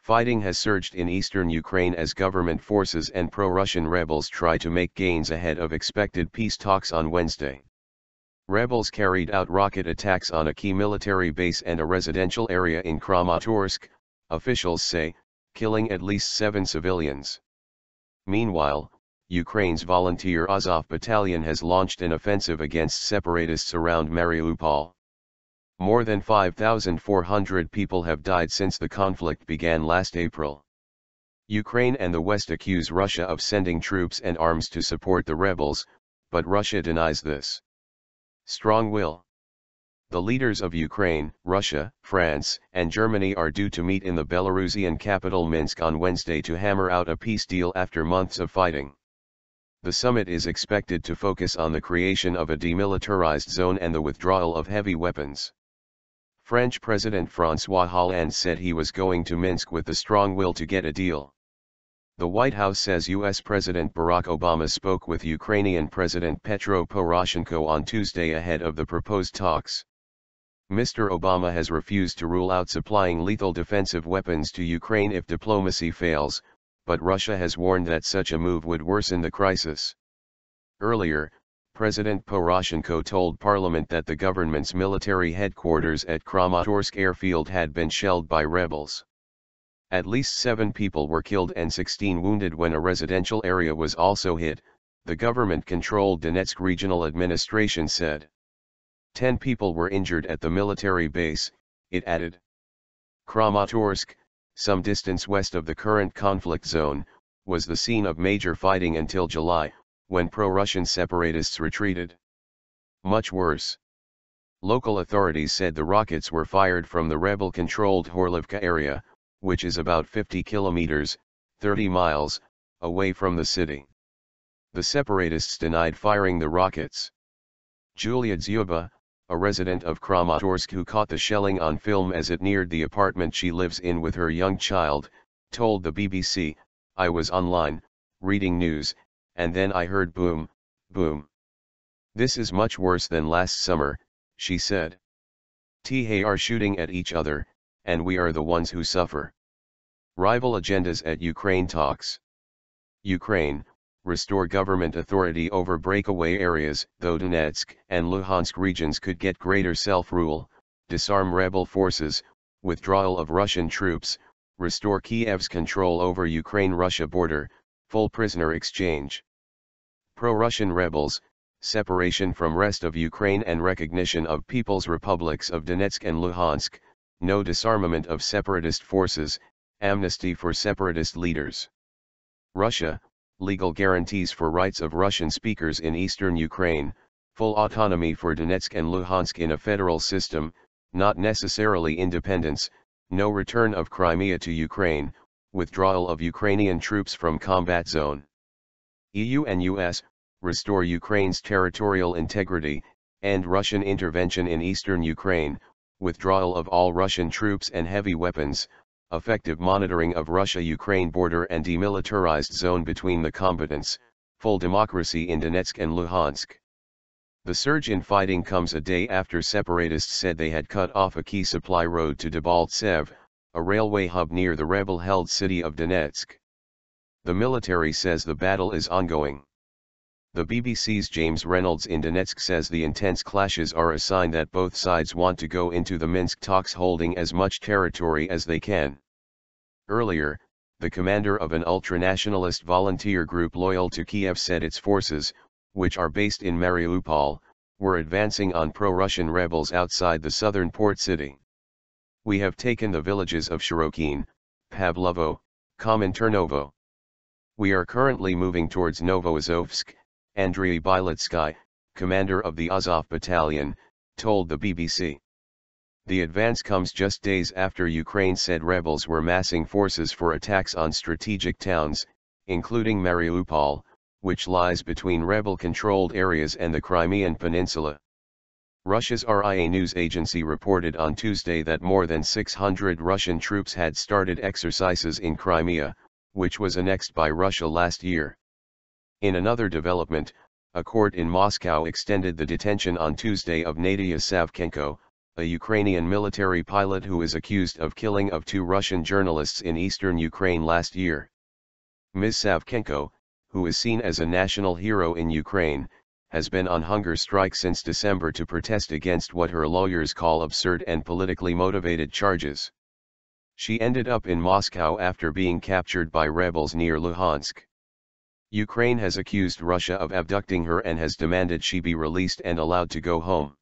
Fighting has surged in eastern Ukraine as government forces and pro-Russian rebels try to make gains ahead of expected peace talks on Wednesday. Rebels carried out rocket attacks on a key military base and a residential area in Kramatorsk, officials say, killing at least 7 civilians. Meanwhile, Ukraine's volunteer Azov battalion has launched an offensive against separatists around Mariupol. More than 5,400 people have died since the conflict began last April. Ukraine and the West accuse Russia of sending troops and arms to support the rebels, but Russia denies this. Strong will. The leaders of Ukraine, Russia, France, and Germany are due to meet in the Belarusian capital Minsk on Wednesday to hammer out a peace deal after months of fighting. The summit is expected to focus on the creation of a demilitarized zone and the withdrawal of heavy weapons. French President François Hollande said he was going to Minsk with the strong will to get a deal. The White House says U.S. President Barack Obama spoke with Ukrainian President Petro Poroshenko on Tuesday ahead of the proposed talks. Mr. Obama has refused to rule out supplying lethal defensive weapons to Ukraine if diplomacy fails, but Russia has warned that such a move would worsen the crisis. Earlier, President Poroshenko told Parliament that the government's military headquarters at Kramatorsk airfield had been shelled by rebels. At least 7 people were killed and 16 wounded when a residential area was also hit, the government-controlled Donetsk Regional Administration said. 10 people were injured at the military base, it added. Kramatorsk, some distance west of the current conflict zone, was the scene of major fighting until July, when pro-Russian separatists retreated. Much worse. Local authorities said the rockets were fired from the rebel-controlled Horlivka area, which is about 50 kilometers, 30 miles, away from the city. The separatists denied firing the rockets. Julia Dzyuba, a resident of Kramatorsk who caught the shelling on film as it neared the apartment she lives in with her young child, told the BBC, "I was online, reading news, and then I heard boom, boom. This is much worse than last summer," she said. "They are shooting at each other, and we are the ones who suffer." Rival agendas at Ukraine talks. Ukraine, restore government authority over breakaway areas, though Donetsk and Luhansk regions could get greater self-rule, disarm rebel forces, withdrawal of Russian troops, restore Kiev's control over Ukraine-Russia border, full prisoner exchange. Pro-Russian rebels, separation from rest of Ukraine and recognition of People's Republics of Donetsk and Luhansk, no disarmament of separatist forces, amnesty for separatist leaders. Russia, legal guarantees for rights of Russian speakers in eastern Ukraine, full autonomy for Donetsk and Luhansk in a federal system, not necessarily independence, no return of Crimea to Ukraine, withdrawal of Ukrainian troops from combat zone. EU and US, restore Ukraine's territorial integrity, end Russian intervention in eastern Ukraine, withdrawal of all Russian troops and heavy weapons, effective monitoring of Russia-Ukraine border and demilitarized zone between the combatants, full democracy in Donetsk and Luhansk. The surge in fighting comes a day after separatists said they had cut off a key supply road to Debaltsev, a railway hub near the rebel-held city of Donetsk. The military says the battle is ongoing. The BBC's James Reynolds in Donetsk says the intense clashes are a sign that both sides want to go into the Minsk talks holding as much territory as they can. Earlier, the commander of an ultranationalist volunteer group loyal to Kiev said its forces, which are based in Mariupol, were advancing on pro-Russian rebels outside the southern port city. "We have taken the villages of Shirokin, Pavlovo, Kominternovo. We are currently moving towards Novoazovsk," Andriy Biletsky, commander of the Azov battalion, told the BBC. The advance comes just days after Ukraine said rebels were massing forces for attacks on strategic towns, including Mariupol, which lies between rebel-controlled areas and the Crimean Peninsula. Russia's RIA news agency reported on Tuesday that more than 600 Russian troops had started exercises in Crimea, which was annexed by Russia last year. In another development, a court in Moscow extended the detention on Tuesday of Nadia Savchenko, a Ukrainian military pilot who is accused of killing of 2 Russian journalists in eastern Ukraine last year. Ms. Savchenko, who is seen as a national hero in Ukraine, has been on hunger strike since December to protest against what her lawyers call absurd and politically motivated charges. She ended up in Moscow after being captured by rebels near Luhansk. Ukraine has accused Russia of abducting her and has demanded she be released and allowed to go home.